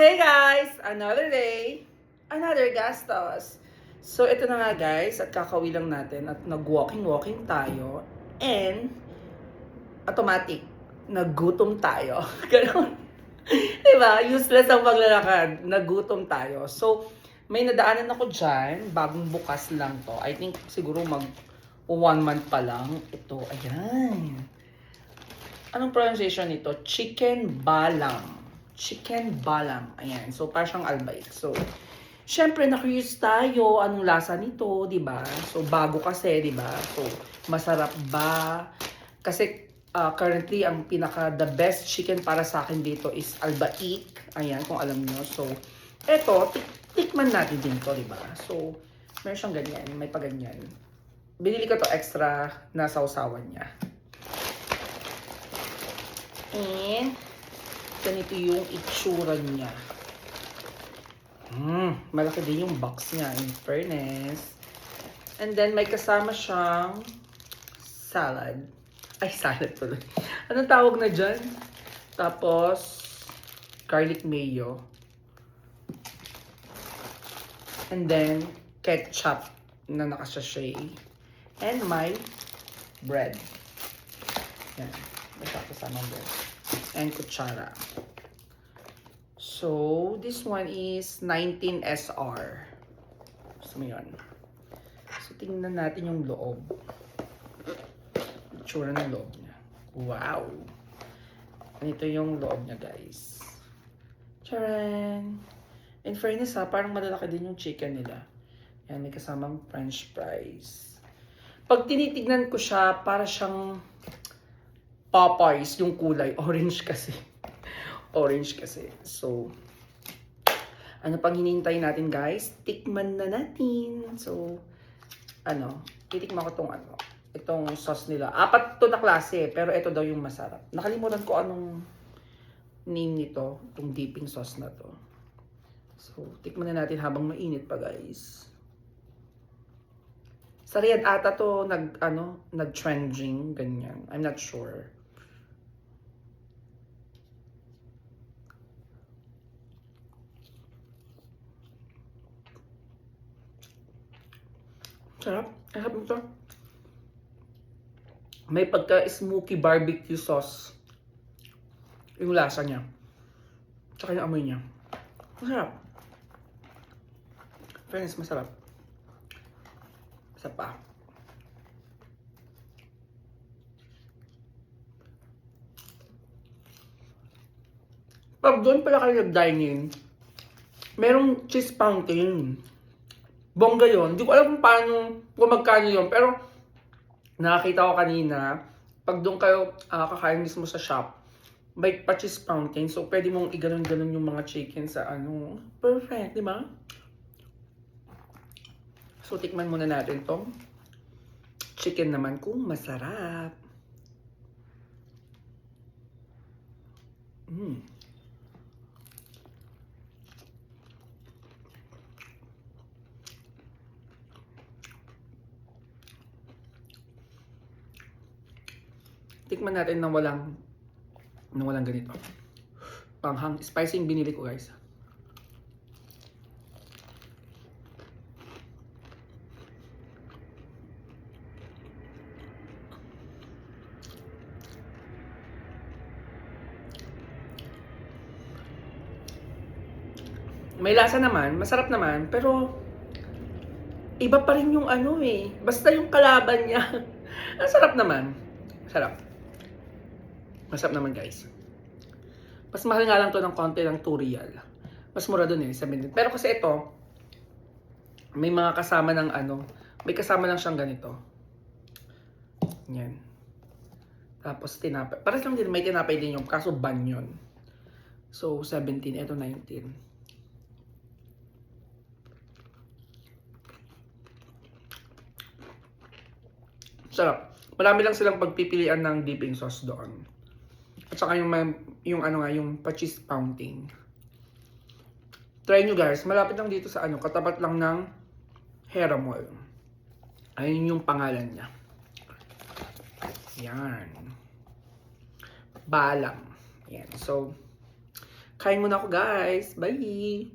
hey guys! Another day, another gastos. So, ito na nga guys, at kakawi lang natin at nag-walking tayo and automatic, nagutom tayo. Ganon. Diba? Useless ang paglalakad. Nagutom tayo. So, may nadaanan ako dyan, bagong bukas lang to. I think siguro mag 1 month pa lang. Ito, ayan. Anong pronunciation nito? Chicken balam. Chicken balam. Ayan. So, parang siyang albait. So, syempre, na-curious tayo. Anong lasa nito, di ba? So, bago kasi, di ba? So, masarap ba? Kasi, currently, ang the best chicken para sa akin dito is albaik. Ayan, kung alam nyo. So, eto, tikman natin din to, di ba? So, meron siyang ganyan. May paganyan. Binili ko to extra na sausawan niya. And, ganito yung itsura niya. Malaki din yung box niya, in fairness. And then, may kasama siyang salad. Ay, salad tuloy. Anong tawag na dyan? Tapos, garlic mayo. And then, ketchup na nakasashay. And my bread. Yan. May kasamang bread. And kutsara. So, this one is 19 SR. Gusto mo yun? So, tingnan natin yung loob. Itsura ng loob niya. Wow! Ganito yung loob niya, guys. Charan! In fairness ha, parang malalaki din yung chicken nila. Yan, may kasamang french fries. Pag tinitignan ko siya, para siyang Popeyes yung kulay. Orange kasi. Orange kasi. So, ano pang hinihintay natin, guys? Tikman na natin. So, titikman ko itong sauce nila. 4 to na klase, pero ito daw yung masarap. Nakalimutan ko anong name nito, itong dipping sauce na to. So, tikman na natin habang mainit pa, guys. Sa Riyadh ata to nag-trending, ganyan. I'm not sure. Sarap. Sarap ito. May pagka-smoky barbecue sauce. Yung lasa niya. Tsaka yung amoy niya. Masarap. Friends, masarap. Isa pa. Pag doon pala kayo nag-dine-in, merong cheese fountain. Bongga yun. Hindi ko alam kung magkano yun. Pero, nakakita ko kanina, pag doon kayo kakain mismo sa shop, may pa-cheese fountain. So, pwede mong iganon-ganon yung mga chicken sa Perfect, di ba? So, tikman muna natin tong chicken naman kung masarap. Tikman natin na walang ganito. Panghang. Spicy yung binili ko, guys. May lasa naman, masarap naman, pero iba pa rin yung basta yung kalaban niya. Ang sarap naman. Sarap. Masarap naman, guys. Mas mahal nga lang to ng konti ng 2 real. Mas mura dun 7. Pero kasi ito, may mga kasama ng may kasama lang siyang ganito. Yan. Tapos tinapay. Parang lang din, may tinapay din yung, kaso ban yun. So, 17. Ito, 19. Sarap. Marami lang silang pagpipilian ng dipping sauce doon. At saka yung pa-cheese fountain. Try nyo, guys. Malapit lang dito sa katapat lang ng Hera Mall. Ayun yung pangalan niya. Yan. Balam. Yan. So, Kain muna ako guys. Bye!